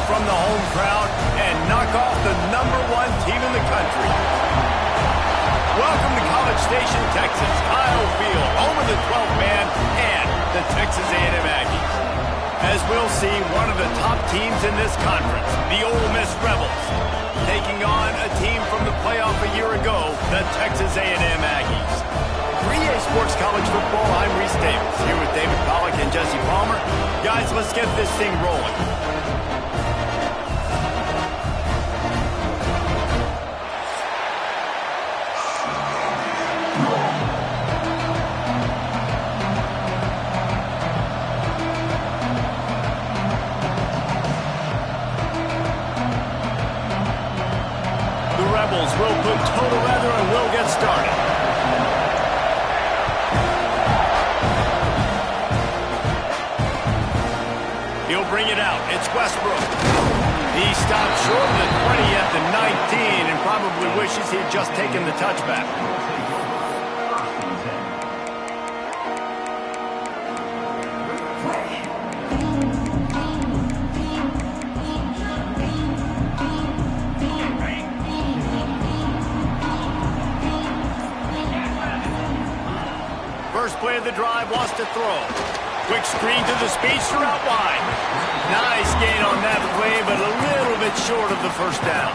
from the home crowd and knock off the #1 team in the country. Welcome to College Station, Texas, Kyle Field, home of the 12th man and the Texas A&M Aggies. As we'll see, one of the top teams in this conference, the Ole Miss Rebels, taking on a team from the playoff a year ago, the Texas A&M Aggies. 3A Sports College Football, I'm Reese Davis, here with David Pollack and Jesse Palmer. Guys, let's get this thing rolling. The Rebels will put total leather and we'll get started. He'll bring it out. It's Westbrook. He stopped short of the 20 at the 19 and probably wishes he had just taken the touchback. First play of the drive, lost to throw. Quick screen to the speedster out wide. Nice gain on that play, but a little bit short of the first down.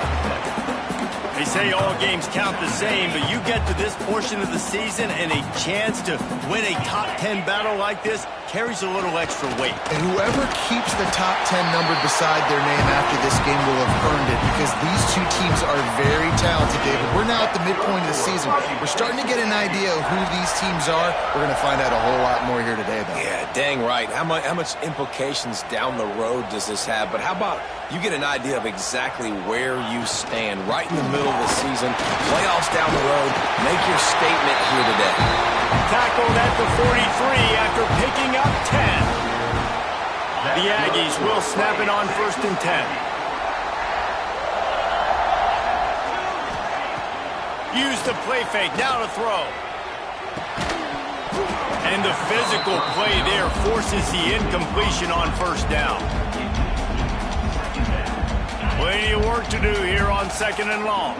They say all games count the same, but you get to this portion of the season and a chance to win a top 10 battle like this carries a little extra weight. And whoever keeps the top 10 number beside their name after this game will have earned it, because these two teams are very talented, David. We're now at the midpoint of the season. We're starting to get an idea of who these teams are. We're going to find out a whole lot more here today, though. Yeah, dang right. How much implications down the road does this have? But how about you get an idea of exactly where you stand right in the middle of the season, playoffs down the road, make your statement here today. Tackled at the 43 after picking up 10. The Aggies will snap it on 1st and 10. Use the play fake, now to throw. And the physical play there forces the incompletion on 1st down. Plenty of work to do here on 2nd and long.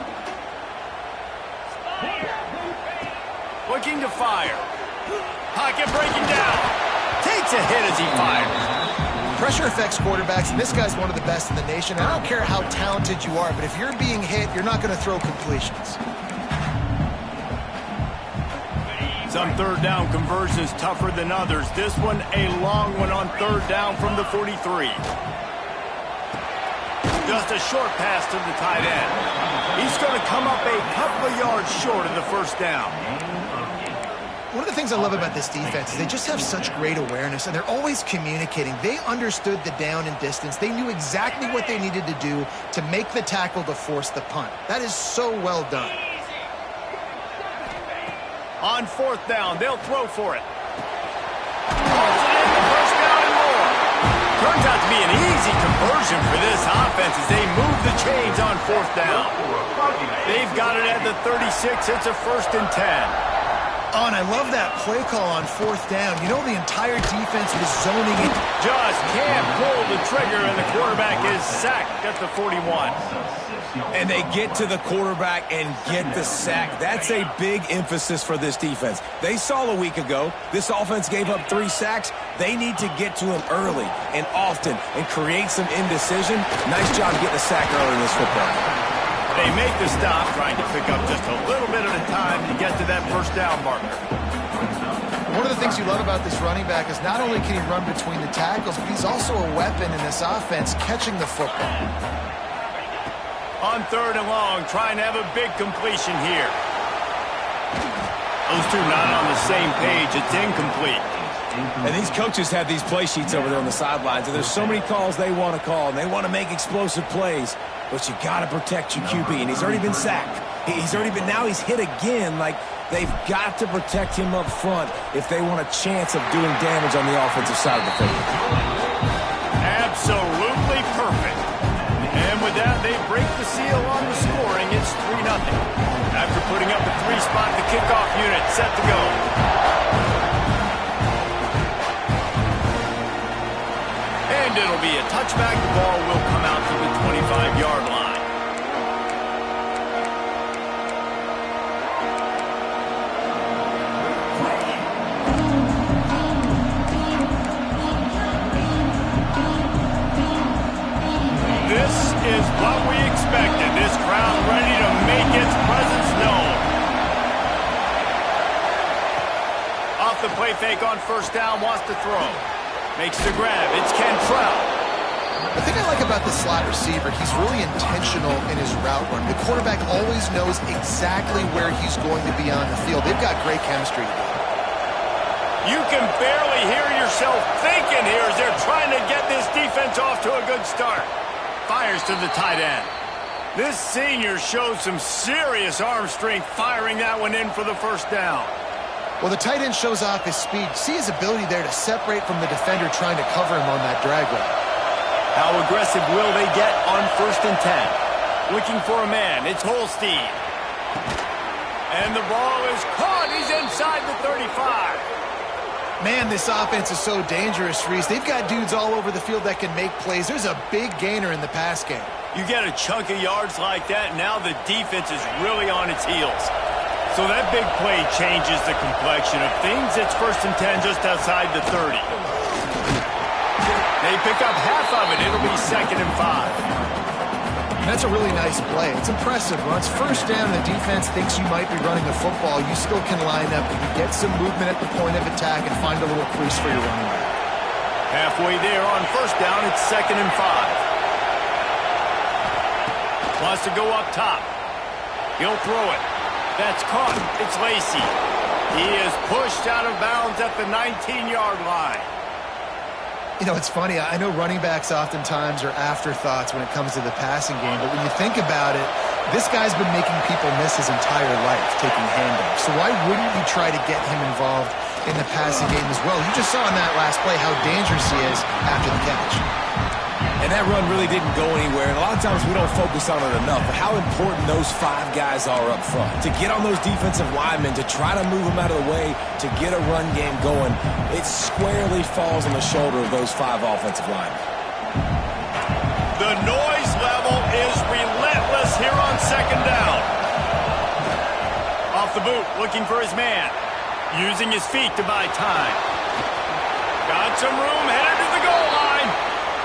Looking to fire. Pocket breaking down. Takes a hit as he fires. Pressure affects quarterbacks, and this guy's one of the best in the nation. I don't care how talented you are, but if you're being hit, you're not going to throw completions. Some 3rd down conversions tougher than others. This one a long one on 3rd down from the 43. Just a short pass to the tight end. He's going to come up a couple of yards short of the 1st down. One of the things I love about this defense is they just have such great awareness, and they're always communicating. They understood the down and distance. They knew exactly what they needed to do to make the tackle to force the punt. That is so well done. On 4th down, they'll throw for it. Pulls it in, the 1st down and more. Turns out to be an easy conversion for this offense as they move the chains on 4th down. They've got it at the 36. It's a 1st and 10. Oh, and I love that play call on 4th down. You know, the entire defense was zoning in. Just can't pull the trigger, and the quarterback is sacked at the 41. And they get to the quarterback and get the sack. That's a big emphasis for this defense. They saw a week ago, this offense gave up 3 sacks. They need to get to him early and often and create some indecision. Nice job getting a sack early in this football game. They make the stop, trying to pick up just a little bit at a time to get to that 1st down marker. One of the things you love about this running back is not only can he run between the tackles, but he's also a weapon in this offense catching the football. On 3rd and long, trying to have a big completion here. Those two not on the same page. It's incomplete. And these coaches have these play sheets over there on the sidelines, and there's so many calls they want to call, and they want to make explosive plays. But you got to protect your QB, and he's already been sacked. Now he's hit again. Like, they've got to protect him up front if they want a chance of doing damage on the offensive side of the field. Absolutely perfect. And with that, they break the seal on the scoring. It's 3-0. After putting up a 3-spot, the kickoff unit set to go. And it'll be a touchback. The ball will come out 35-yard line. This is what we expected. This crowd ready to make its presence known. Off the play fake on first down, wants to throw. Makes the grab. It's Cantrell. The thing I like about the slot receiver, he's really intentional in his route run. The quarterback always knows exactly where he's going to be on the field. They've got great chemistry together. You can barely hear yourself thinking here as they're trying to get this defense off to a good start. Fires to the tight end. This senior shows some serious arm strength firing that one in for the first down. Well, the tight end shows off his speed. See his ability there to separate from the defender trying to cover him on that drag route. How aggressive will they get on 1st and 10? Looking for a man. It's Holstein. And the ball is caught. He's inside the 35. Man, this offense is so dangerous, Reese. They've got dudes all over the field that can make plays. There's a big gainer in the pass game. You get a chunk of yards like that, now the defense is really on its heels. So that big play changes the complexion of things. It's 1st and 10 just outside the 30. They pick up half of it. It'll be 2nd and 5. That's a really nice play. It's impressive. Once first down, the defense thinks you might be running the football. You still can line up and get some movement at the point of attack and find a little crease for your running back. Halfway there on first down, it's 2nd and 5. Wants to go up top. He'll throw it. That's caught. It's Lacey. He is pushed out of bounds at the 19-yard line. You know, it's funny. I know running backs oftentimes are afterthoughts when it comes to the passing game, but when you think about it, this guy's been making people miss his entire life taking handoffs. So why wouldn't you try to get him involved in the passing game as well? You just saw in that last play how dangerous he is after the catch. And that run really didn't go anywhere, and a lot of times we don't focus on it enough, but how important those 5 guys are up front. To get on those defensive linemen, to try to move them out of the way, to get a run game going, it squarely falls on the shoulder of those 5 offensive linemen. The noise level is relentless here on 2nd down. Off the boot, looking for his man. Using his feet to buy time. Got some room, headed to the goal line.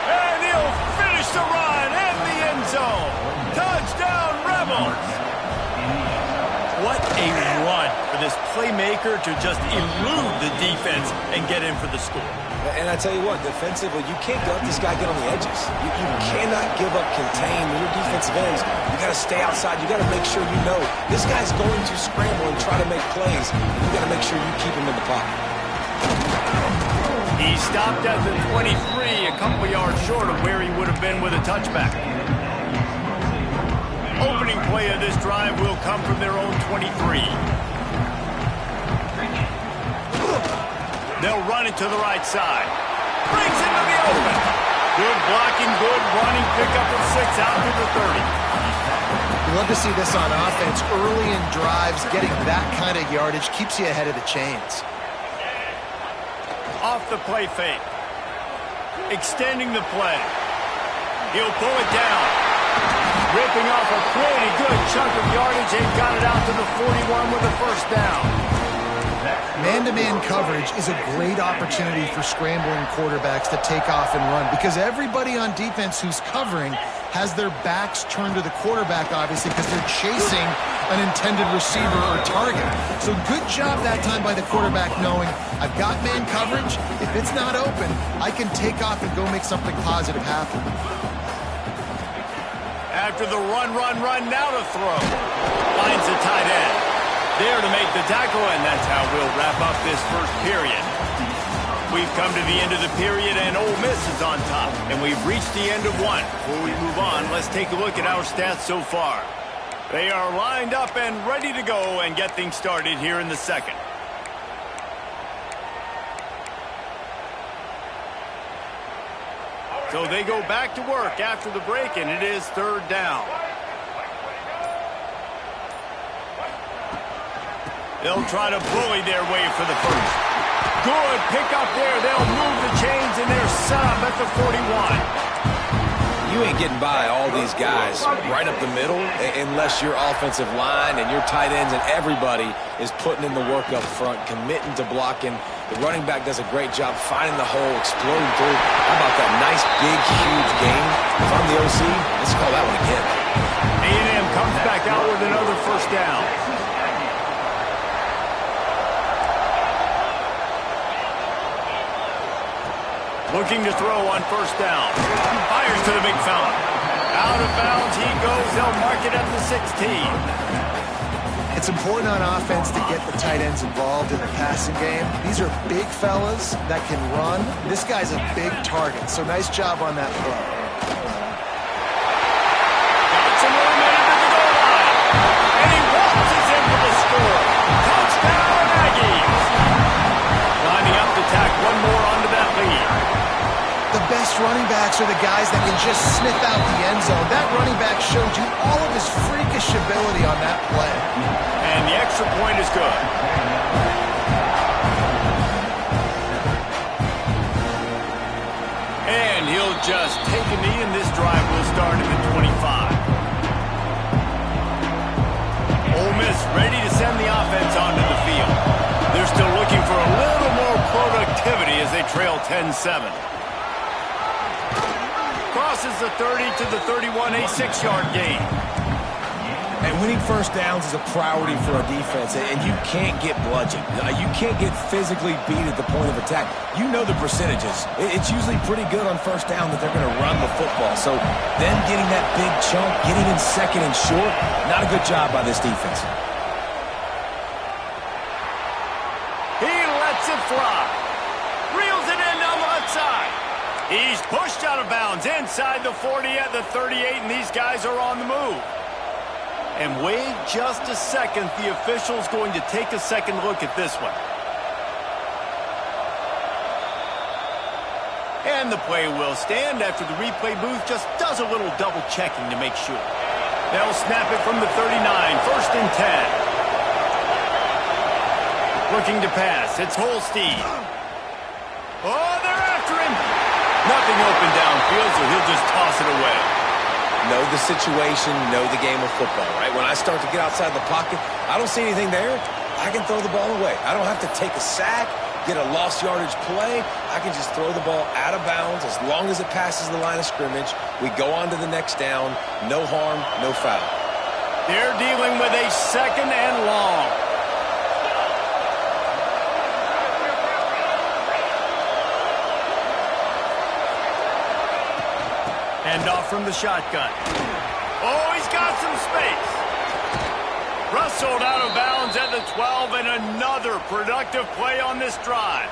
And he'll finish the run in the end zone. Touchdown, Rebels. What a run for this playmaker to just elude the defense and get in for the score. And I tell you what, defensively, you can't let this guy get on the edges. You cannot give up contain when you're defensive ends. You got to stay outside. You got to make sure you know this guy's going to scramble and try to make plays. You got to make sure you keep him in the pocket. He stopped at the 23, a couple yards short of where he would have been with a touchback. Opening play of this drive will come from their own 23. They'll run it to the right side. Brings into the open. Good blocking, good running, pickup of 6 out to the 30. You love to see this on offense. Early in drives, getting that kind of yardage keeps you ahead of the chains. Off the play fake. Extending the play. He'll pull it down. Ripping off a pretty good chunk of yardage and got it out to the 41 with a first down. Man-to-man coverage is a great opportunity for scrambling quarterbacks to take off and run because everybody on defense who's covering has their backs turned to the quarterback, obviously, because they're chasing an intended receiver or target. So good job that time by the quarterback knowing I've got man coverage. If it's not open, I can take off and go make something positive happen. After the run, now to throw. Finds the tight end. There to make the tackle, and that's how we'll wrap up this first period. We've come to the end of the period, and Ole Miss is on top, and we've reached the end of one. Before we move on, let's take a look at our stats so far. They are lined up and ready to go and get things started here in the second. So they go back to work after the break, and it is 3rd down. They'll try to bully their way for the first. Good pick up there. They'll move the chains, and they're set up at the 41. you ain't getting by all these guys right up the middle unless your offensive line and your tight ends and everybody is putting in the work up front, committing to blocking. The running back does a great job finding the hole, exploding through. How about that nice, big, huge game? If I'm the OC, let's call that one again. A&M comes back out with another first down. Looking to throw on first down. Fires to the big fella. Out of bounds he goes. They'll mark it at the 16. It's important on offense to get the tight ends involved in the passing game. These are big fellas that can run. This guy's a big target, so nice job on that play. Got some room into the goal line. And he waltzes in for the score. Touchdown, Aggies. Lining up to tack one more onto that lead. The best running backs are the guys that can just sniff out the end zone. That running back showed you all of his freakish ability on that play. And the extra point is good. And he'll just take a knee, and this drive will start at the 25. Ole Miss ready to send the offense onto the field. They're still looking for a little more productivity as they trail 10-7. Crosses the 30 to the 31, a 6-yard gain. And winning first downs is a priority for a defense, and you can't get bludgeoned. You can't get physically beat at the point of attack. You know the percentages. It's usually pretty good on first down that they're going to run the football. So them getting that big chunk, getting in second and short, not a good job by this defense. He lets it fly. Reels it in on the left side. He's pushed out of bounds inside the 40 at the 38, and these guys are on the move. And wait just a second. The official's going to take a second look at this one. And the play will stand after the replay booth just does a little double checking to make sure. They'll snap it from the 39, first and 10. Looking to pass. It's Holstein. Oh, they're after him. Nothing open downfield, so he'll just toss it away. Know the situation, know the game of football, right? When I start to get outside the pocket, I don't see anything there, I can throw the ball away. I don't have to take a sack, get a lost yardage play. I can just throw the ball out of bounds as long as it passes the line of scrimmage. We go on to the next down. No harm, no foul. They're dealing with a second and long. Hand off from the shotgun. Oh, he's got some space. Rustled out of bounds at the 12, and another productive play on this drive.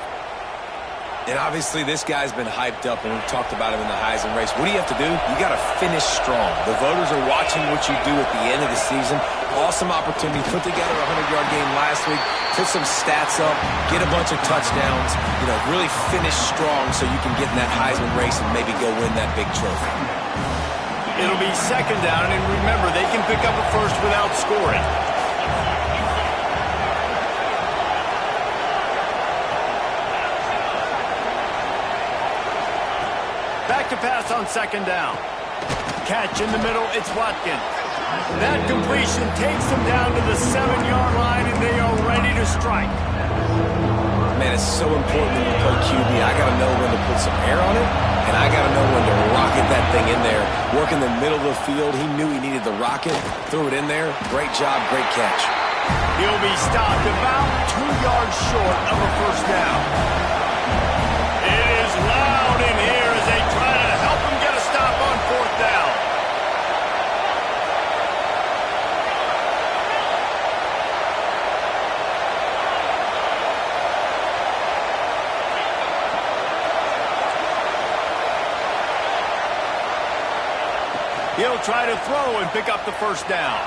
And obviously this guy's been hyped up, and we've talked about him in the Heisman race. What do you have to do? You got to finish strong. The voters are watching what you do at the end of the season. Awesome opportunity. Put together a 100-yard game last week. Put some stats up. Get a bunch of touchdowns. You know, really finish strong so you can get in that Heisman race and maybe go win that big trophy. It'll be second down, and remember, they can pick up a first without scoring. Back to pass on second down. Catch in the middle, it's Watkins. That completion takes them down to the 7-yard line, and they are ready to strike. Man, it's so important when you play QB. I got to know when to put some air on it, and I got to know when to rocket that thing in there. Work in the middle of the field. He knew he needed the rocket. Threw it in there. Great job, great catch. He'll be stopped about 2 yards short of a first down. It is loud in here as they try to help him get a stop on fourth down. He'll try to throw and pick up the first down.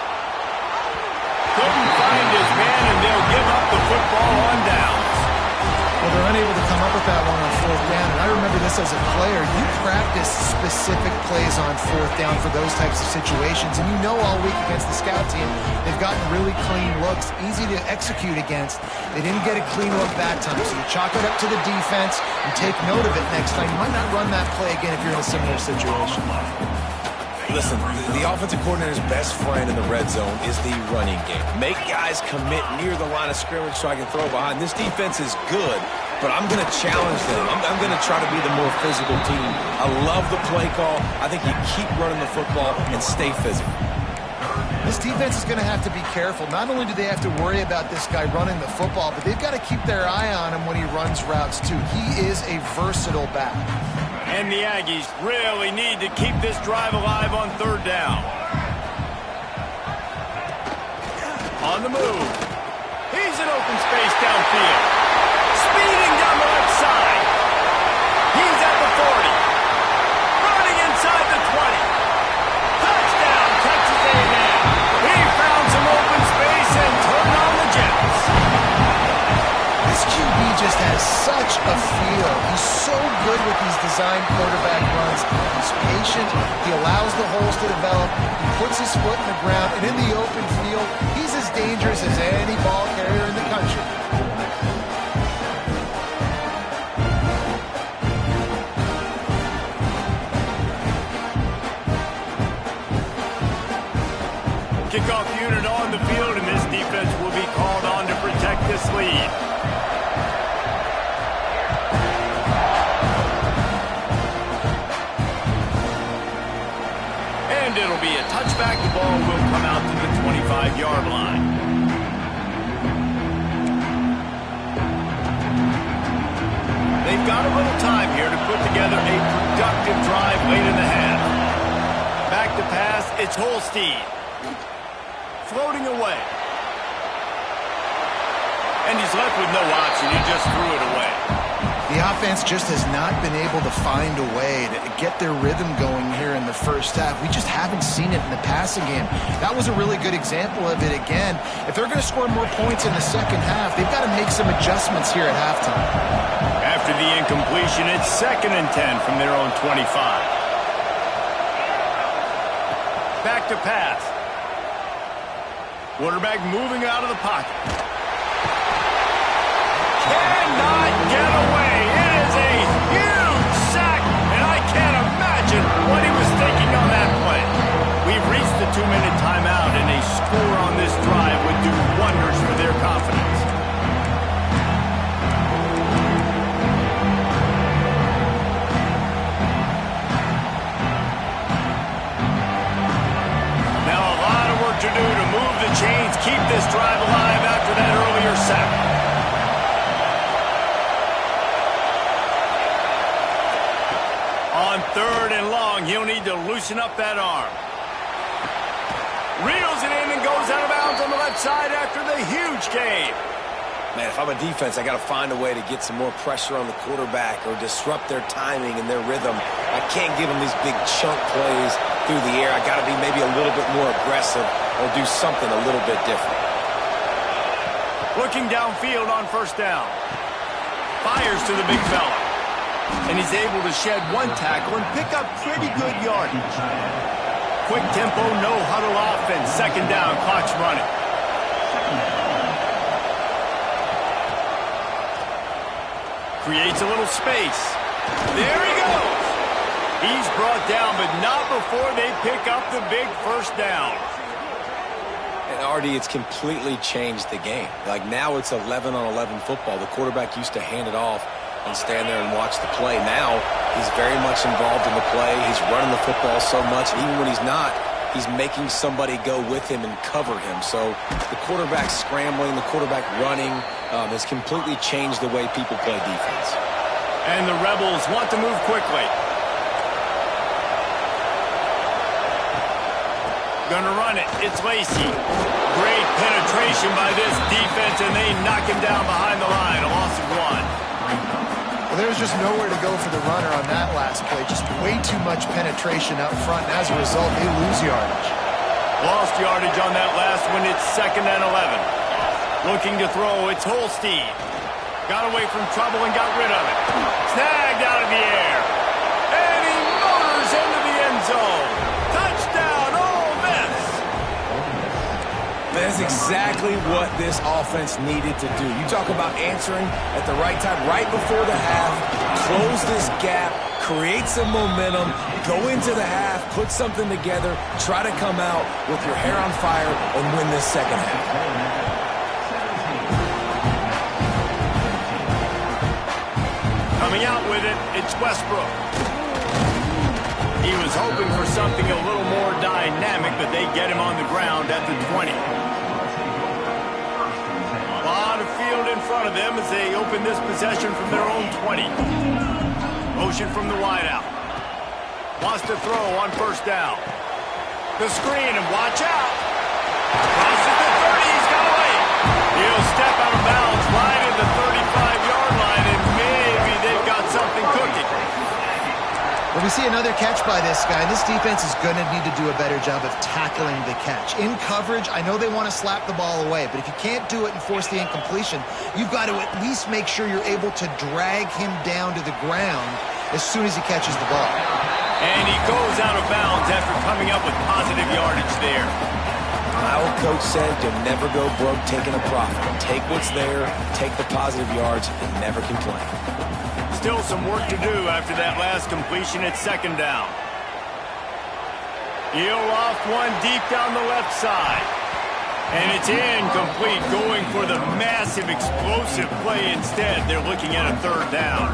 Couldn't find his man, and they'll give up the football on downs. Well, they're unable to come up with that one on fourth down, and I remember this as a player. You practice specific plays on fourth down for those types of situations, and you know all week against the scout team, they've gotten really clean looks, easy to execute against. They didn't get a clean look that time, so you chalk it up to the defense and take note of it next time. You might not run that play again if you're in a similar situation. Listen, the offensive coordinator's best friend in the red zone is the running game. Make guys commit near the line of scrimmage so I can throw behind. This defense is good, but I'm going to challenge them. I'm going to try to be the more physical team. I love the play call. I think you keep running the football and stay physical. This defense is going to have to be careful. Not only do they have to worry about this guy running the football, but they've got to keep their eye on him when he runs routes, too. He is a versatile back. And the Aggies really need to keep this drive alive on third down. On the move. He's in open space downfield. Speeding down the left side. He's at the 40. Running inside the 20. Touchdown, Texas A&M. He found some open space and turned on the Jets. This QB just has such a feel. He's so good with these design quarterback runs. He's patient. He allows the holes to develop. He puts his foot in the ground. And in the open field, he's as dangerous as any ball carrier in the country. Kickoff unit on the field, and this defense will be called on to protect this lead. And it'll be a touchback. The ball will come out to the 25-yard line. They've got a little time here to put together a productive drive late in the half. Back to pass, it's Holstein. Floating away. And he's left with no option. He just threw it away. The offense just has not been able to find a way to get their rhythm going here in the first half. We just haven't seen it in the passing game. That was a really good example of it again. If they're going to score more points in the second half, they've got to make some adjustments here at halftime. After the incompletion, it's 2nd and 10 from their own 25. Back to pass. Quarterback moving out of the pocket. Cannot get away. It is a huge sack, and I can't imagine what he was thinking on that play. We've reached the 2-minute timeout, and a score on this drive would do wonders for their confidence. Now a lot of work to do to move the chains, keep this drive alive after that earlier sack. On 3rd and long, he'll need to loosen up that arm. Reels it in and goes out of bounds on the left side after the huge gain. Man, if I'm a defense, I got to find a way to get some more pressure on the quarterback or disrupt their timing and their rhythm. I can't give them these big chunk plays through the air. I got to be maybe a little bit more aggressive or do something a little bit different. Looking downfield on 1st down. Fires to the big fella. And he's able to shed one tackle and pick up pretty good yardage. Quick tempo, no huddle offense. 2nd down, clock's running. Creates a little space. There he goes. He's brought down, but not before they pick up the big 1st down. And Artie, it's completely changed the game. Like now it's 11-on-11 football. The quarterback used to hand it off and stand there and watch the play. Now he's very much involved in the play. He's running the football so much. And even when he's not, he's making somebody go with him and cover him. So the quarterback scrambling, the quarterback running has completely changed the way people play defense. And the Rebels want to move quickly. Gonna run it. It's Lacey. Great penetration by this defense, and they knock him down behind the line. A loss of 1. Well, there's just nowhere to go for the runner on that last play. Just way too much penetration up front, and as a result, they lose yardage. Lost yardage on that last one. It's 2nd and 11. Looking to throw. It's Holstein. Got away from trouble and got rid of it. Snagged out of the air. And he motors into the end zone. Touchdown, Ole Miss. That's exactly what this offense needed to do. You talk about answering at the right time, right before the half, close this gap, create some momentum, go into the half, put something together, try to come out with your hair on fire and win this second half. Coming out with it, it's Westbrook. He was hoping for something a little more dynamic, but they get him on the ground at the 20. A lot of field in front of them as they open this possession from their own 20. Motion from the wideout. Wants to throw on first down. The screen, and watch out. Crosses the 30, he's got away. He'll step out of bounds right at the 35-yard line, and maybe they've got something cooking. Well, we see another catch by this guy. This defense is going to need to do a better job of tackling the catch. In coverage, I know they want to slap the ball away, but if you can't do it and force the incompletion, you've got to at least make sure you're able to drag him down to the ground as soon as he catches the ball. And he goes out of bounds after coming up with positive yardage there. My old coach said you'll never go broke taking a profit. Take what's there, take the positive yards, and never complain. Still some work to do after that last completion at second down. He'll off one deep down the left side. And it's incomplete, going for the massive explosive play instead. They're looking at a third down.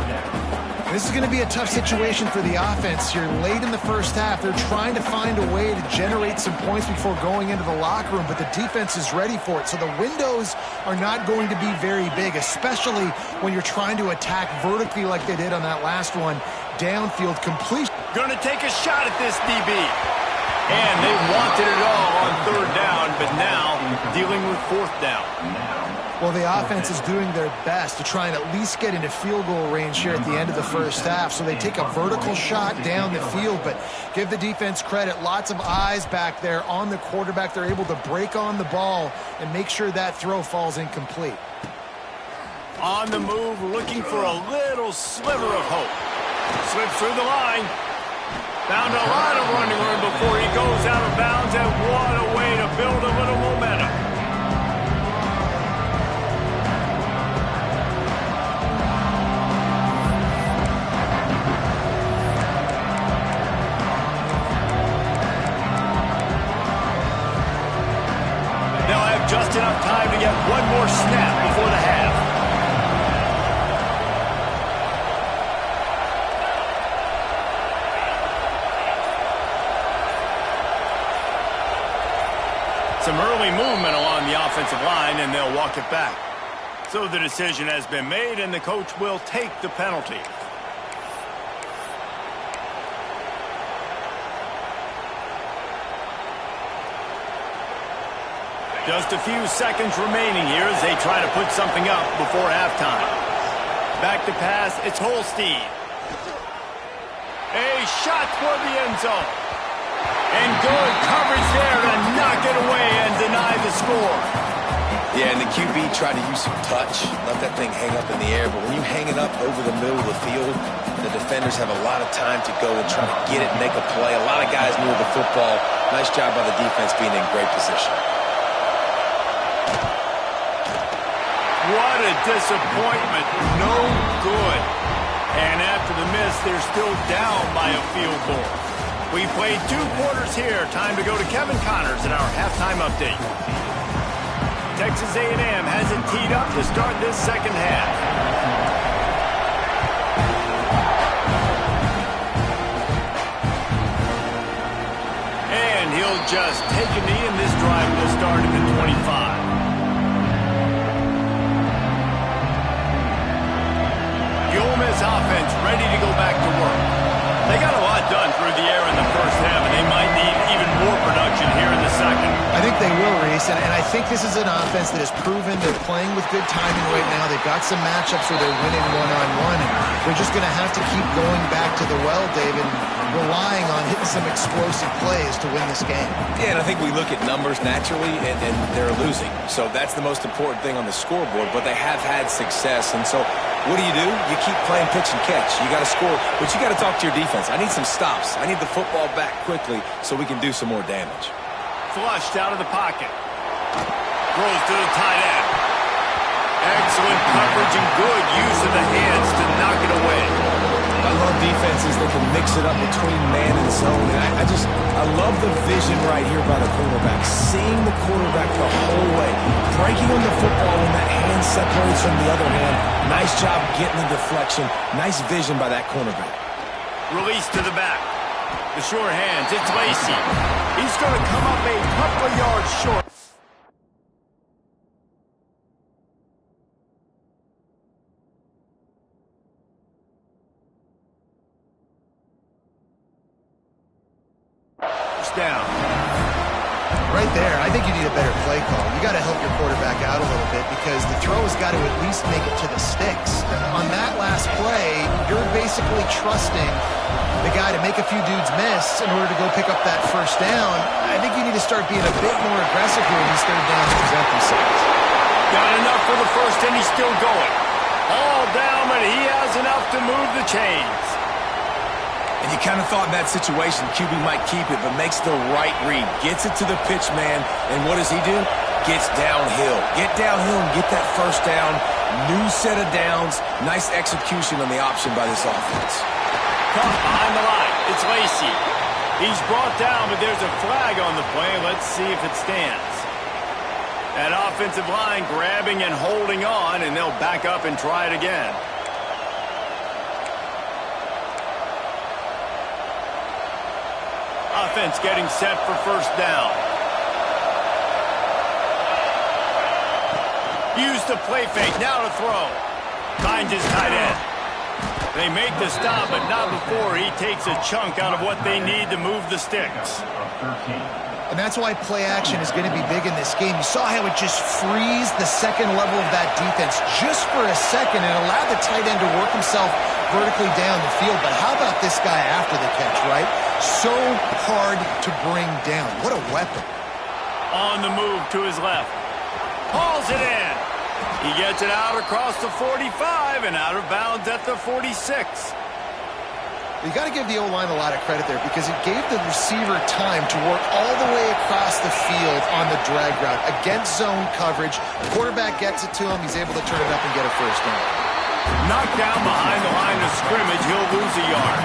This is going to be a tough situation for the offense here. Late in the first half, they're trying to find a way to generate some points before going into the locker room, but the defense is ready for it. So the windows are not going to be very big, especially when you're trying to attack vertically like they did on that last one. Downfield completion. Going to take a shot at this DB. And they wanted it all on third down, but now dealing with fourth down. Well, the offense is doing their best to try and at least get into field goal range here at the end of the first half. So they take a vertical shot down the field, but give the defense credit. Lots of eyes back there on the quarterback. They're able to break on the ball and make sure that throw falls incomplete. On the move, looking for a little sliver of hope. Slips through the line. Found a lot of running room before he goes out of bounds, and what a way to build a little momentum. Just enough time to get one more snap before the half. Some early movement along the offensive line, and they'll walk it back. So the decision has been made, and the coach will take the penalty. Just a few seconds remaining here as they try to put something up before halftime. Back to pass, it's Holstein. A shot toward the end zone. And good coverage there to knock it away and deny the score. Yeah, and the QB tried to use some touch, let that thing hang up in the air. But when you hang it up over the middle of the field, the defenders have a lot of time to go and try to get it, make a play. A lot of guys near the football. Nice job by the defense being in great position. What a disappointment. No good. And after the miss, they're still down by a field goal. We played 2 quarters here. Time to go to Kevin Connors in our halftime update. Texas A&M has it teed up to start this second half. And he'll just take a knee, and this drive will start at the 25. The Ole Miss offense ready to go back to work. They got a lot done through the air in the first half, and they might need even more production here in the second. I think they will, Reese, and I think this is an offense that has proven they're playing with good timing right now. They've got some matchups where they're winning one-on-one, and they're just going to have to keep going back to the well, David, relying on hitting some explosive plays to win this game. Yeah, and I think we look at numbers naturally, and they're losing. So that's the most important thing on the scoreboard, but they have had success. And so what do? You keep playing pitch and catch. You got to score, but you got to talk to your defense. I need some stops. I need the football back quickly so we can do some more damage. Flushed out of the pocket. Throws to the tight end. Excellent coverage and good use of the hands to knock it away. I love defenses that can mix it up between man and zone. And I love the vision right here by the cornerback. Seeing the quarterback the whole way. Breaking on the football when that hand separates from the other hand. Nice job getting the deflection. Nice vision by that cornerback. Release to the back. The short hands, it's Lacy. He's going to come up a couple of yards short. Down. Right there, I think you need a better play call. You got to help your quarterback out a little bit because the throw has got to at least make it to the sticks. On that last play, you're basically trusting the guy to make a few dudes miss in order to go pick up that first down. I think you need to start being a bit more aggressive here in these third downs to present themselves. Got enough for the first, and he's still going. All down, but he has enough to move the chains. And you kind of thought in that situation QB might keep it, but makes the right read. Gets it to the pitch man, and what does he do? Gets downhill. Get downhill and get that first down. New set of downs. Nice execution on the option by this offense. Caught behind the line. It's Lacy. He's brought down, but there's a flag on the play. Let's see if it stands. That offensive line grabbing and holding on, and they'll back up and try it again. Offense getting set for first down. Use the play fake. Now to throw. Finds his tight end. They make the stop, but not before he takes a chunk out of what they need to move the sticks. And that's why play action is going to be big in this game. You saw how it just frees the second level of that defense just for a second and allowed the tight end to work himself vertically down the field. But how about this guy after the catch, right? So hard to bring down. What a weapon. On the move to his left. Hauls it in. He gets it out across the 45 and out of bounds at the 46. You got to give the O-line a lot of credit there because it gave the receiver time to work all the way across the field on the drag route against zone coverage. The quarterback gets it to him. He's able to turn it up and get a first down. Knocked down behind the line of scrimmage. He'll lose a yard.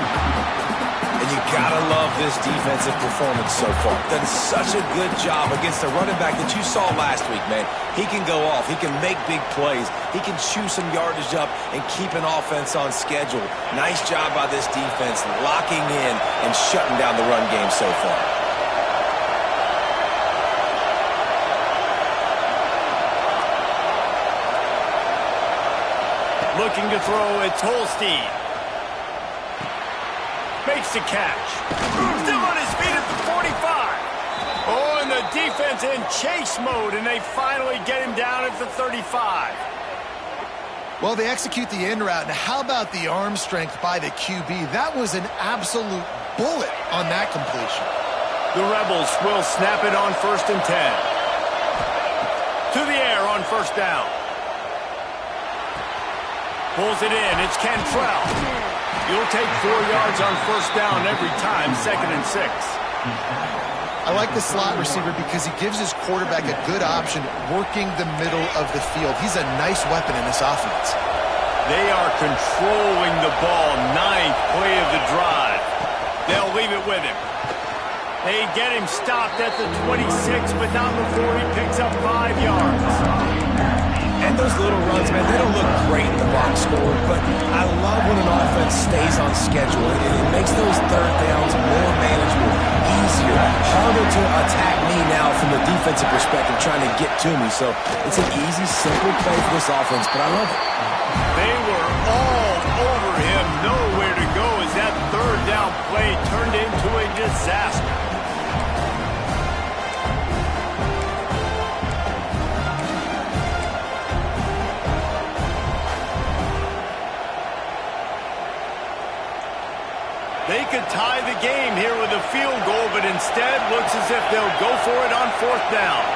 And you gotta love this defensive performance so far. Done such a good job against the running back that you saw last week, man. He can go off. He can make big plays. He can chew some yardage up and keep an offense on schedule. Nice job by this defense locking in and shutting down the run game so far. Looking to throw, it's Holstein. Makes the catch. Still on his feet at the 45. Oh, and the defense in chase mode, and they finally get him down at the 35. Well, they execute the in route, and how about the arm strength by the QB? That was an absolute bullet on that completion. The Rebels will snap it on 1st and 10. To the air on first down. Pulls it in. It's Cantrell. You'll take 4 yards on first down every time, 2nd and 6. I like the slot receiver because he gives his quarterback a good option working the middle of the field. He's a nice weapon in this offense. They are controlling the ball. 9th play of the drive. They'll leave it with him. They get him stopped at the 26, but not before he picks up 5 yards. And those little runs, man, they don't look great in the box score, but I love when an offense stays on schedule. It makes those third downs more manageable, easier, harder to attack me now from the defensive perspective trying to get to me. So it's an easy, simple play for this offense, but I love it. They were all over him, nowhere to go as that third down play turned into a disaster. They could tie the game here with a field goal, but instead looks as if they'll go for it on 4th down.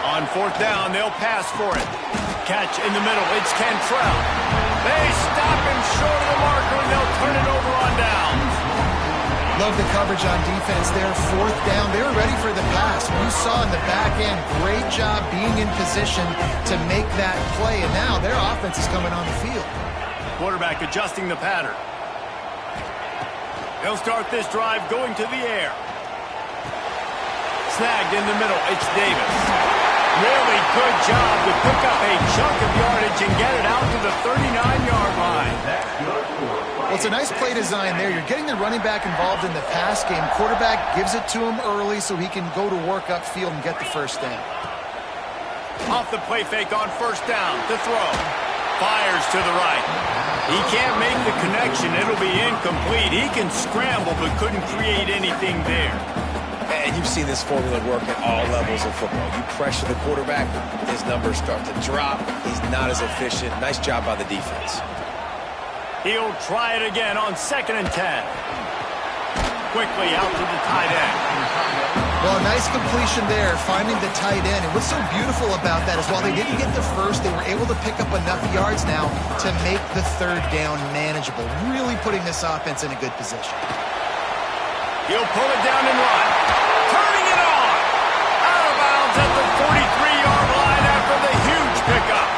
On 4th down, they'll pass for it. Catch in the middle. It's Cantrell. They stop him short of the marker, and they'll turn it over on downs. love the coverage on defense there. Fourth down, they were ready for the pass. You saw in the back end, great job being in position to make that play, and now their offense is coming on the field. Quarterback adjusting the pattern. He'll start this drive going to the air. Snagged in the middle, it's Davis. Really good job to pick up a chunk of yardage and get it out to the 39-yard line. Well, it's a nice play design there. You're getting the running back involved in the pass game. Quarterback gives it to him early so he can go to work upfield and get the first down. Off the play fake on first down to throw. Fires to the right. He can't make the connection. It'll be incomplete. He can scramble but couldn't create anything there. And you've seen this formula work at all levels of football. You pressure the quarterback, his numbers start to drop. He's not as efficient. Nice job by the defense. He'll try it again on 2nd and 10. Quickly out to the tight end. Well, nice completion there, finding the tight end. And what's so beautiful about that is while they didn't get the first, they were able to pick up enough yards now to make the third down manageable, really putting this offense in a good position. He'll pull it down and run. Turning it on. Out of bounds at the 43-yard line after the huge pickup.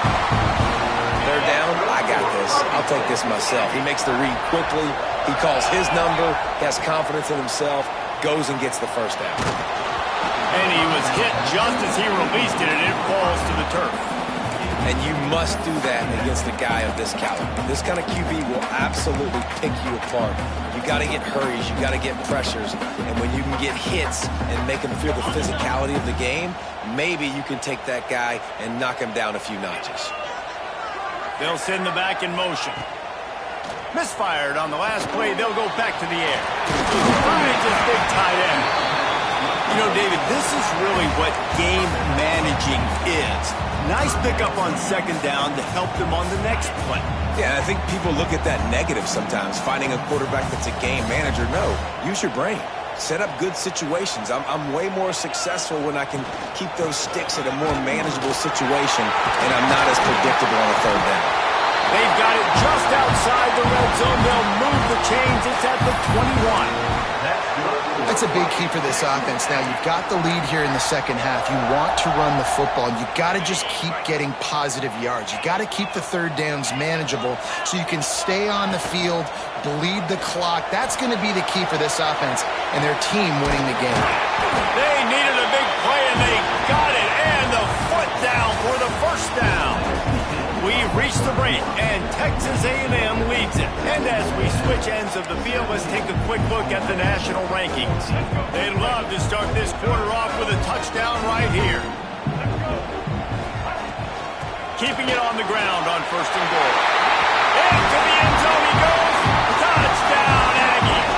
They're down. I got this. I'll take this myself. He makes the read quickly. He calls his number. He has confidence in himself. Goes and gets the first down. And he was hit just as he released it, and it falls to the turf. And you must do that against a guy of this caliber. This kind of QB will absolutely pick you apart. You got to get hurries. You got to get pressures. And when you can get hits and make him feel the physicality of the game, maybe you can take that guy and knock him down a few notches. They'll send the back in motion. Misfired on the last play. They'll go back to the air. Finds his big tight end. You know, David, this is really what game managing is. Nice pickup on 2nd down to help them on the next play. Yeah, I think people look at that negative sometimes, finding a quarterback that's a game manager. No, use your brain. Set up good situations. I'm way more successful when I can keep those sticks at a more manageable situation, and I'm not as predictable on a third down. They've got it just outside the red zone. They'll move the chains. It's at the 21. That's a big key for this offense. Now, you've got the lead here in the second half. You want to run the football. You've got to just keep getting positive yards. You've got to keep the third downs manageable so you can stay on the field, bleed the clock. That's going to be the key for this offense and their team winning the game. They needed a big play, and they got it. And the foot down for the first down. We've reached the break, and Texas A&M leads it. And as we switch ends of the field, let's take a quick look at the national rankings. They'd love to start this quarter off with a touchdown right here. Keeping it on the ground on 1st and goal. Into the end zone he goes. Touchdown, Aggies.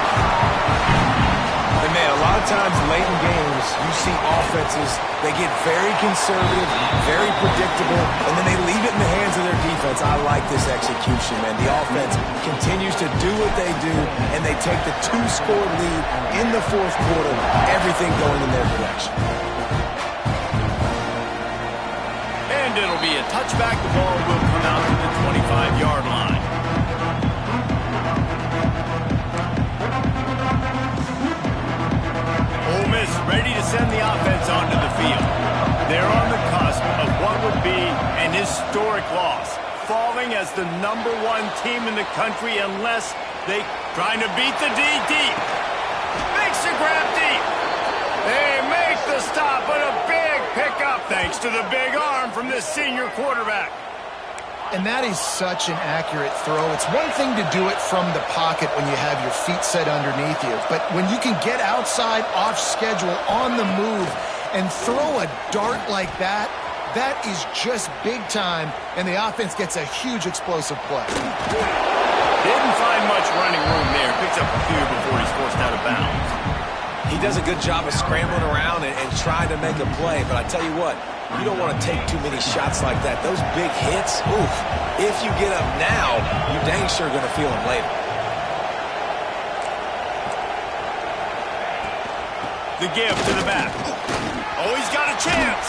And man, a lot of times late in games, you see offenses, they get very conservative, very predictable, and then they leave it in the hands of their defense. I like this execution, man. The offense continues to do what they do, and they take the 2-score lead in the 4th quarter, everything going in their direction. And it'll be a touchback. The ball will come out to the 25-yard line. Ole Miss ready to send the offense onto the field. They're on the cusp of what would be an historic loss, falling as the #1 team in the country unless they trying to beat the D deep. Makes the grab deep. They make the stop, but a big pickup thanks to the big arm from this senior quarterback. And that is such an accurate throw. It's one thing to do it from the pocket when you have your feet set underneath you, but when you can get outside, off schedule, on the move, and throw a dart like that, that is just big time, and the offense gets a huge explosive play. Didn't find much running room there. Picks up a few before he's forced out of bounds. He does a good job of scrambling around and trying to make a play, but I tell you what, you don't want to take too many shots like that. Those big hits, oof, if you get up now, you dang sure going to feel them later. The give to the back. Oh, he's got a chance.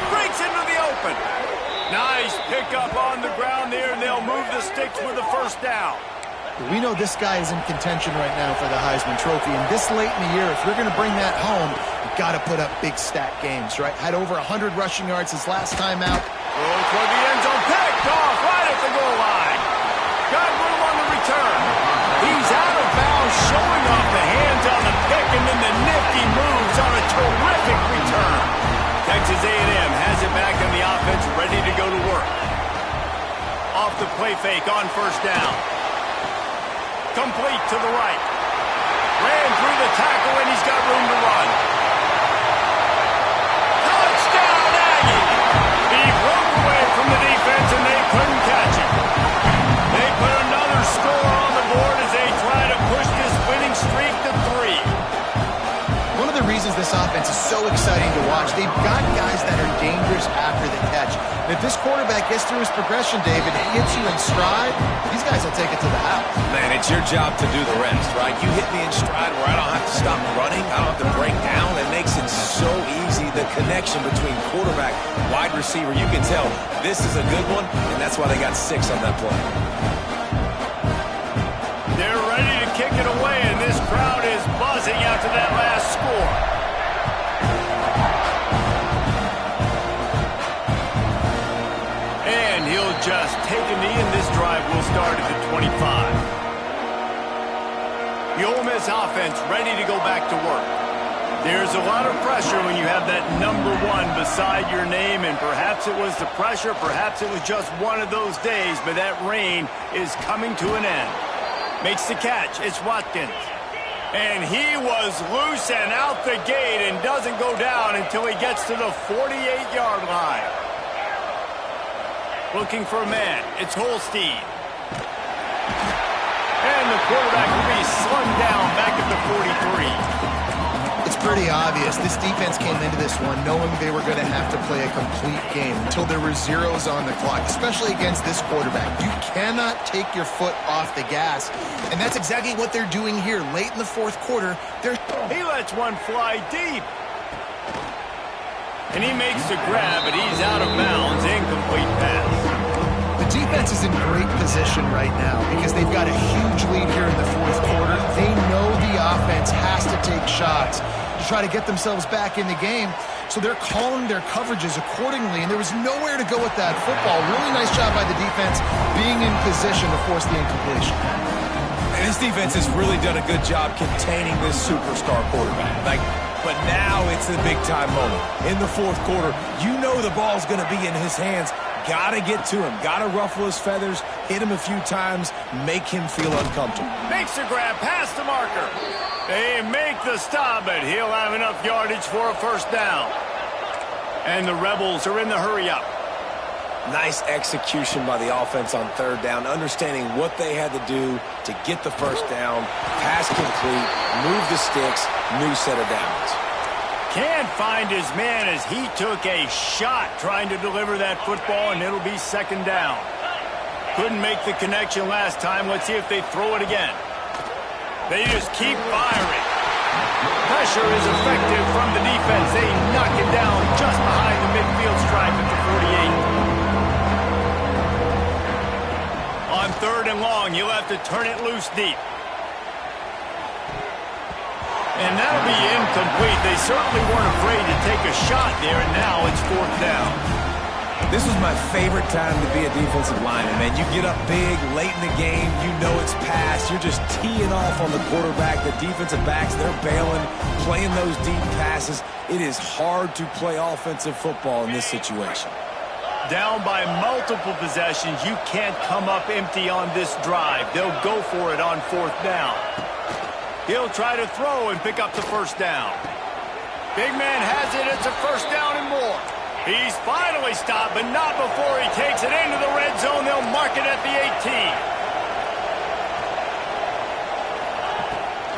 Breaks into the open. Nice pickup on the ground there, and they'll move the sticks with the first down. But we know this guy is in contention right now for the Heisman Trophy. And this late in the year, if you're going to bring that home, you've got to put up big stat games, right? Had over 100 rushing yards his last time out. Throw toward the end zone, picked off right at the goal line. Got room on the return. He's out of bounds, showing off the hands on the pick, and then the nifty moves on a terrific return. Texas A&M has it back on the offense, ready to go to work. Off the play fake on first down. Complete to the right. Ran through the tackle, and he's got room to run. Touchdown, Aggie! He broke away from the defense, and they couldn't catch him. They put another score on the board as they try to push this winning streak to 3. One of the reasons this offense is so exciting to watch, they've got guys that are dangerous after the catch. And if this quarterback gets through his progression, David, and hits you in stride, these guys will take it to the house. Man, it's your job to do the rest, right? You hit me in stride where I don't have to stop running. I don't have to break down. It makes it so easy. The connection between quarterback, wide receiver, you can tell this is a good one, and that's why they got 6 on that play. They're ready to kick it away, and this crowd is buzzing after that last score. And he'll just take a knee, and this drive will start at the 25. The Ole Miss offense ready to go back to work. There's a lot of pressure when you have that number 1 beside your name, and perhaps it was the pressure, perhaps it was just one of those days, but that reign is coming to an end. Makes the catch. It's Watkins. And he was loose and out the gate and doesn't go down until he gets to the 48-yard line. Looking for a man. It's Holstein. And the quarterback will be slung down back at the 43. It's pretty obvious. This defense came into this one knowing they were going to have to play a complete game until there were zeros on the clock, especially against this quarterback. You cannot take your foot off the gas, and that's exactly what they're doing here. Late in the fourth quarter, he lets one fly deep. And he makes the grab, but he's out of bounds. Incomplete pass. The defense is in great position right now because they've got a huge lead here in the fourth quarter. They know the offense has to take shots to try to get themselves back in the game. So they're calling their coverages accordingly, and there was nowhere to go with that football. Really nice job by the defense being in position to force the incompletion. And this defense has really done a good job containing this superstar quarterback. But now it's the big-time moment. In the fourth quarter, you know the ball's going to be in his hands. Got to get to him. Got to ruffle his feathers, hit him a few times, make him feel uncomfortable. Makes the grab past the marker. They make the stop, but he'll have enough yardage for a first down. And the Rebels are in the hurry-up. Nice execution by the offense on third down, understanding what they had to do to get the first down, pass complete, move the sticks, new set of downs. Can't find his man as he took a shot trying to deliver that football, and it'll be second down. Couldn't make the connection last time. Let's see if they throw it again. They just keep firing. Pressure is effective from the defense. They knock it down just behind the midfield stripe at the 48. On third and long, you'll have to turn it loose deep. And that'll be incomplete. They certainly weren't afraid to take a shot there, and now it's fourth down. This was my favorite time to be a defensive lineman, man. You get up big, late in the game, you know it's past. You're just teeing off on the quarterback. The defensive backs, they're bailing, playing those deep passes. It is hard to play offensive football in this situation. Down by multiple possessions, you can't come up empty on this drive. They'll go for it on fourth down. He'll try to throw and pick up the first down. Big man has it. It's a first down and more. He's finally stopped, but not before he takes it into the red zone. They'll mark it at the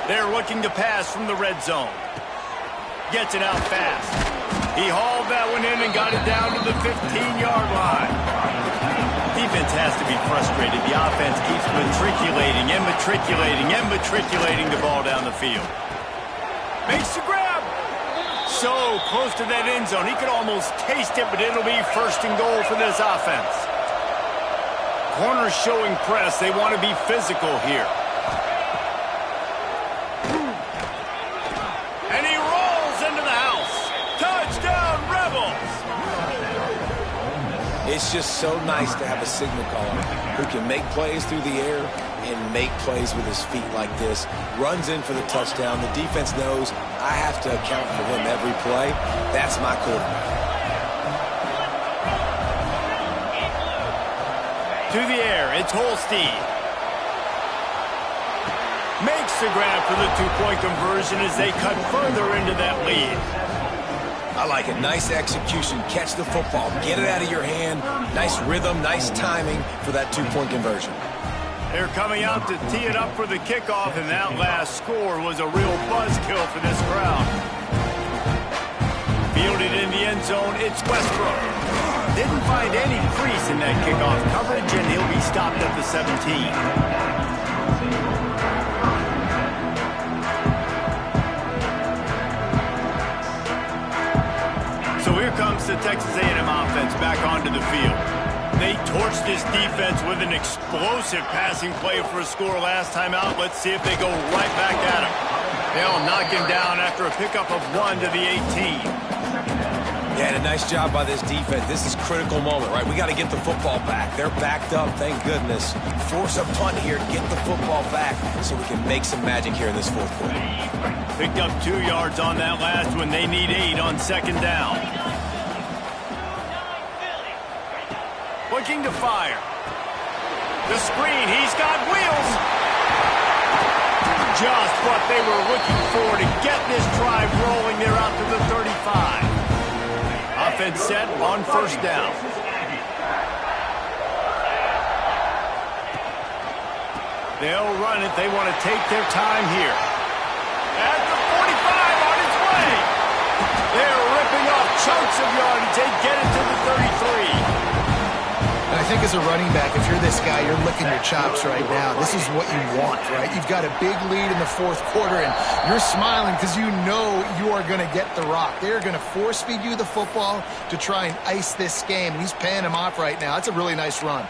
18. They're looking to pass from the red zone. Gets it out fast. He hauled that one in and got it down to the 15-yard line. Defense has to be frustrated. The offense keeps matriculating the ball down the field. Makes the grab. So close to that end zone. He could almost taste it, but it'll be first and goal for this offense. corners showing press. They want to be physical here. And he rolls into the house. Touchdown, Rebels! It's just so nice to have a signal caller who can make plays through the air and make plays with his feet like this. Runs in for the touchdown. The defense knows I have to account for him every play. That's my quarterback. To the air, it's Holstein. Makes the grab for the two-point conversion as they cut further into that lead. I like it. Nice execution. Catch the football. Get it out of your hand. Nice rhythm, nice timing for that two-point conversion. They're coming out to tee it up for the kickoff, and that last score was a real buzzkill for this crowd. Fielded in the end zone, it's Westbrook. Didn't find any crease in that kickoff coverage, and he'll be stopped at the 17. So here comes the Texas A&M offense back onto the field. They torched this defense with an explosive passing play for a score last time out. Let's see if they go right back at him. They'll knock him down after a pickup of 1 to the 18. Yeah, and a nice job by this defense. This is a critical moment, right? We got to get the football back. They're backed up, thank goodness. Force a punt here, get the football back so we can make some magic here in this fourth quarter. Picked up 2 yards on that last one. They need 8 on second down. Looking to fire. The screen, he's got wheels. Just what they were looking for to get this drive rolling. They're out to the 35. Offense set on first down. They'll run it. They want to take their time here. At the 45 on its way. They're ripping off chunks of yardage. They get it to the 33. And I think as a running back, if you're this guy, you're licking your chops right now. This is what you want, right? You've got a big lead in the fourth quarter, and you're smiling because you know you are going to get the rock. They're going to force feed you the football to try and ice this game, and he's paying him off right now. That's a really nice run.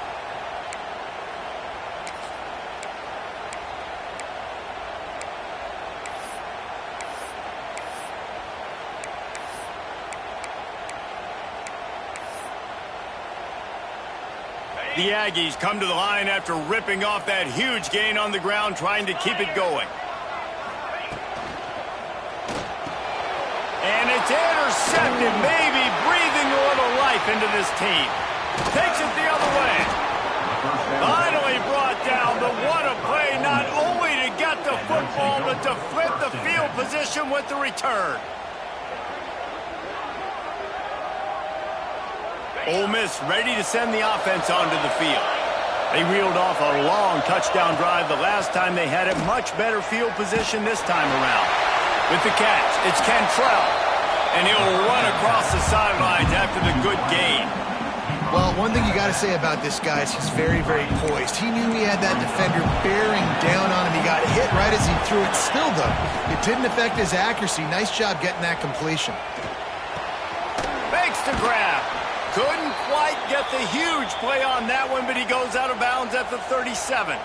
The Aggies come to the line after ripping off that huge gain on the ground, trying to keep it going. And it's intercepted, maybe breathing a little life into this team. Takes it the other way. Finally brought down, but what a play, not only to get the football, but to flip the field position with the return. Ole Miss ready to send the offense onto the field. They reeled off a long touchdown drive the last time they had a much better field position this time around. With the catch, it's Cantrell, and he'll run across the sidelines after the good gain. Well, one thing you got to say about this guy is he's very, very poised. He knew he had that defender bearing down on him. He got hit right as he threw it. Still, though, it didn't affect his accuracy. Nice job getting that completion. Makes the grab. Couldn't quite get the huge play on that one, but he goes out of bounds at the 37.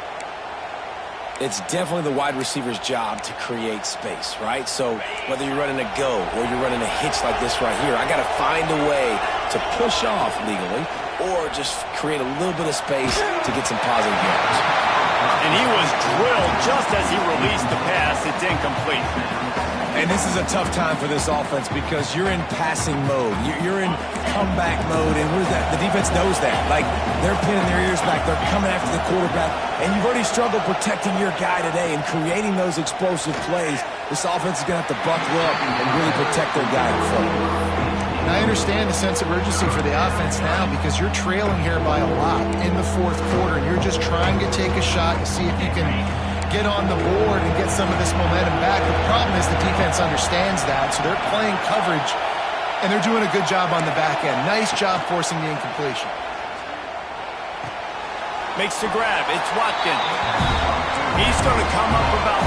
It's definitely the wide receiver's job to create space, right? So whether you're running a go or you're running a hitch like this right here, I got to find a way to push off legally or just create a little bit of space to get some positive yards. And he was drilled just as he released the pass. It's incomplete. And this is a tough time for this offense because you're in passing mode. You're in comeback mode, and what is that? The defense knows that. Like, they're pinning their ears back. They're coming after the quarterback, and you've already struggled protecting your guy today and creating those explosive plays. This offense is going to have to buckle up and really protect their guy in front. And I understand the sense of urgency for the offense now because you're trailing here by a lot in the fourth quarter, and you're just trying to take a shot to see if you can get on the board and get some of this momentum back. The problem is the defense understands that, so they're playing coverage, and they're doing a good job on the back end. Nice job forcing the incompletion. Makes the grab. It's Watkins. He's going to come up about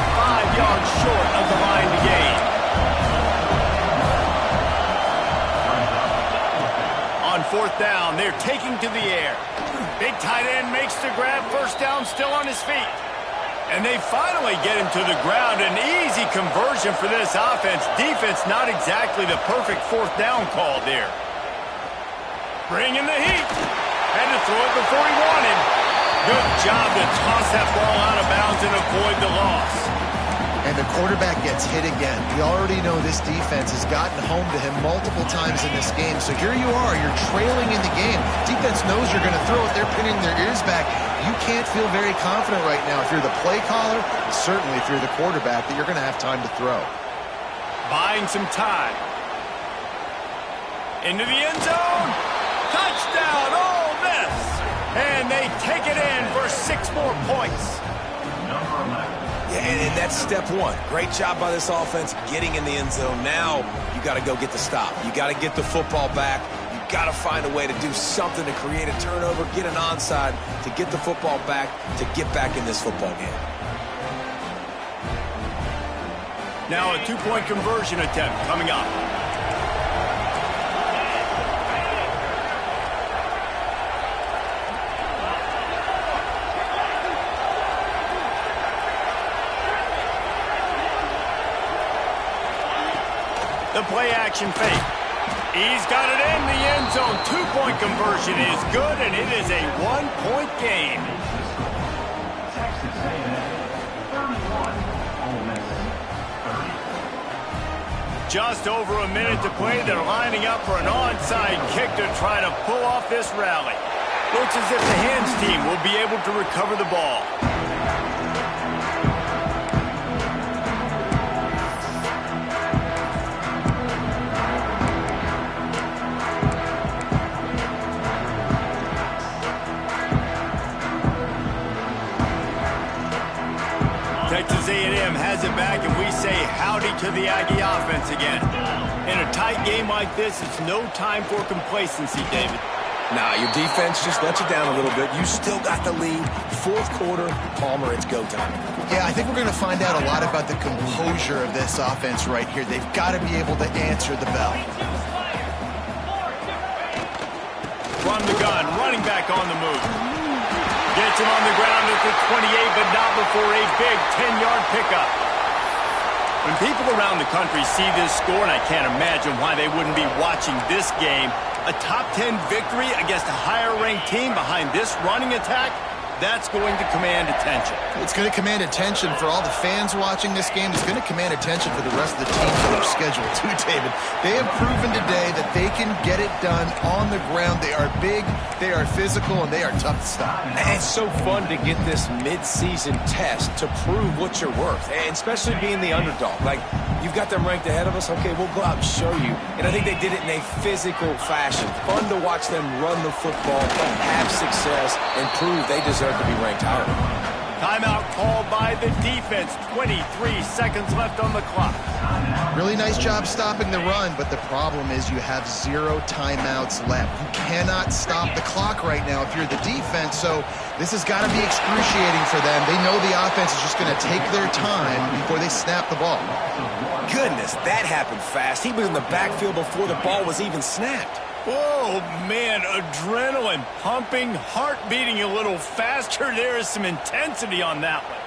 5 yards short of the line to gain. On fourth down, they're taking to the air. Big tight end makes the grab, first down, still on his feet. And they finally get him to the ground. An easy conversion for this offense. Defense not exactly the perfect fourth down call there. Bringing the heat. Had to throw it before he wanted. Good job to toss that ball out of bounds and avoid the loss. And the quarterback gets hit again. We already know this defense has gotten home to him multiple times in this game. So here you are, you're trailing in the game. Defense knows you're going to throw it. They're pinning their ears back. You can't feel very confident right now if you're the play caller, and certainly if you're the quarterback, that you're going to have time to throw. Buying some time. Into the end zone. Touchdown, Ole Miss. And they take it in for 6 more points. Yeah, and that's step one. Great job by this offense getting in the end zone. Now you got to go get the stop. You got to get the football back. You got to find a way to do something to create a turnover, get an onside, to get the football back, to get back in this football game. Now a 2-point conversion attempt coming up. The play action fake. He's got it in the end zone. 2-point conversion is good, and it is a 1-point game. Just over a minute to play. They're lining up for an onside kick to try to pull off this rally. Looks as if the hands team will be able to recover the ball. Texas A&M has it back, and we say howdy to the Aggie offense again. In a tight game like this, it's no time for complacency, David. Nah, your defense just let you down a little bit. You still got the lead. Fourth quarter, Palmer, it's go time. Yeah, I think we're going to find out a lot about the composure of this offense right here. They've got to be able to answer the bell. From the gun, running back on the move. Gets him on the ground at the 28, but not before a big 10-yard pickup. When people around the country see this score, and I can't imagine why they wouldn't be watching this game, a top 10 victory against a higher-ranked team behind this running attack, that's going to command attention. It's going to command attention for all the fans watching this game. It's going to command attention for the rest of the teams that are scheduled too, David. They have proven today that they can get it done on the ground. They are big, they are physical, and they are tough to stop. And it's so fun to get this mid-season test to prove what you're worth, and especially being the underdog. Like, you've got them ranked ahead of us. Okay, we'll go out and show you. And I think they did it in a physical fashion. Fun to watch them run the football, have success, and prove they deserve to be ranked higher. Timeout called by the defense. 23 seconds left on the clock. Really nice job stopping the run, but the problem is you have 0 timeouts left. You cannot stop the clock right now if you're the defense, so this has got to be excruciating for them. They know the offense is just going to take their time before they snap the ball. Goodness, that happened fast. He was in the backfield before the ball was even snapped. Oh, man, adrenaline pumping, heart beating a little faster. There is some intensity on that one.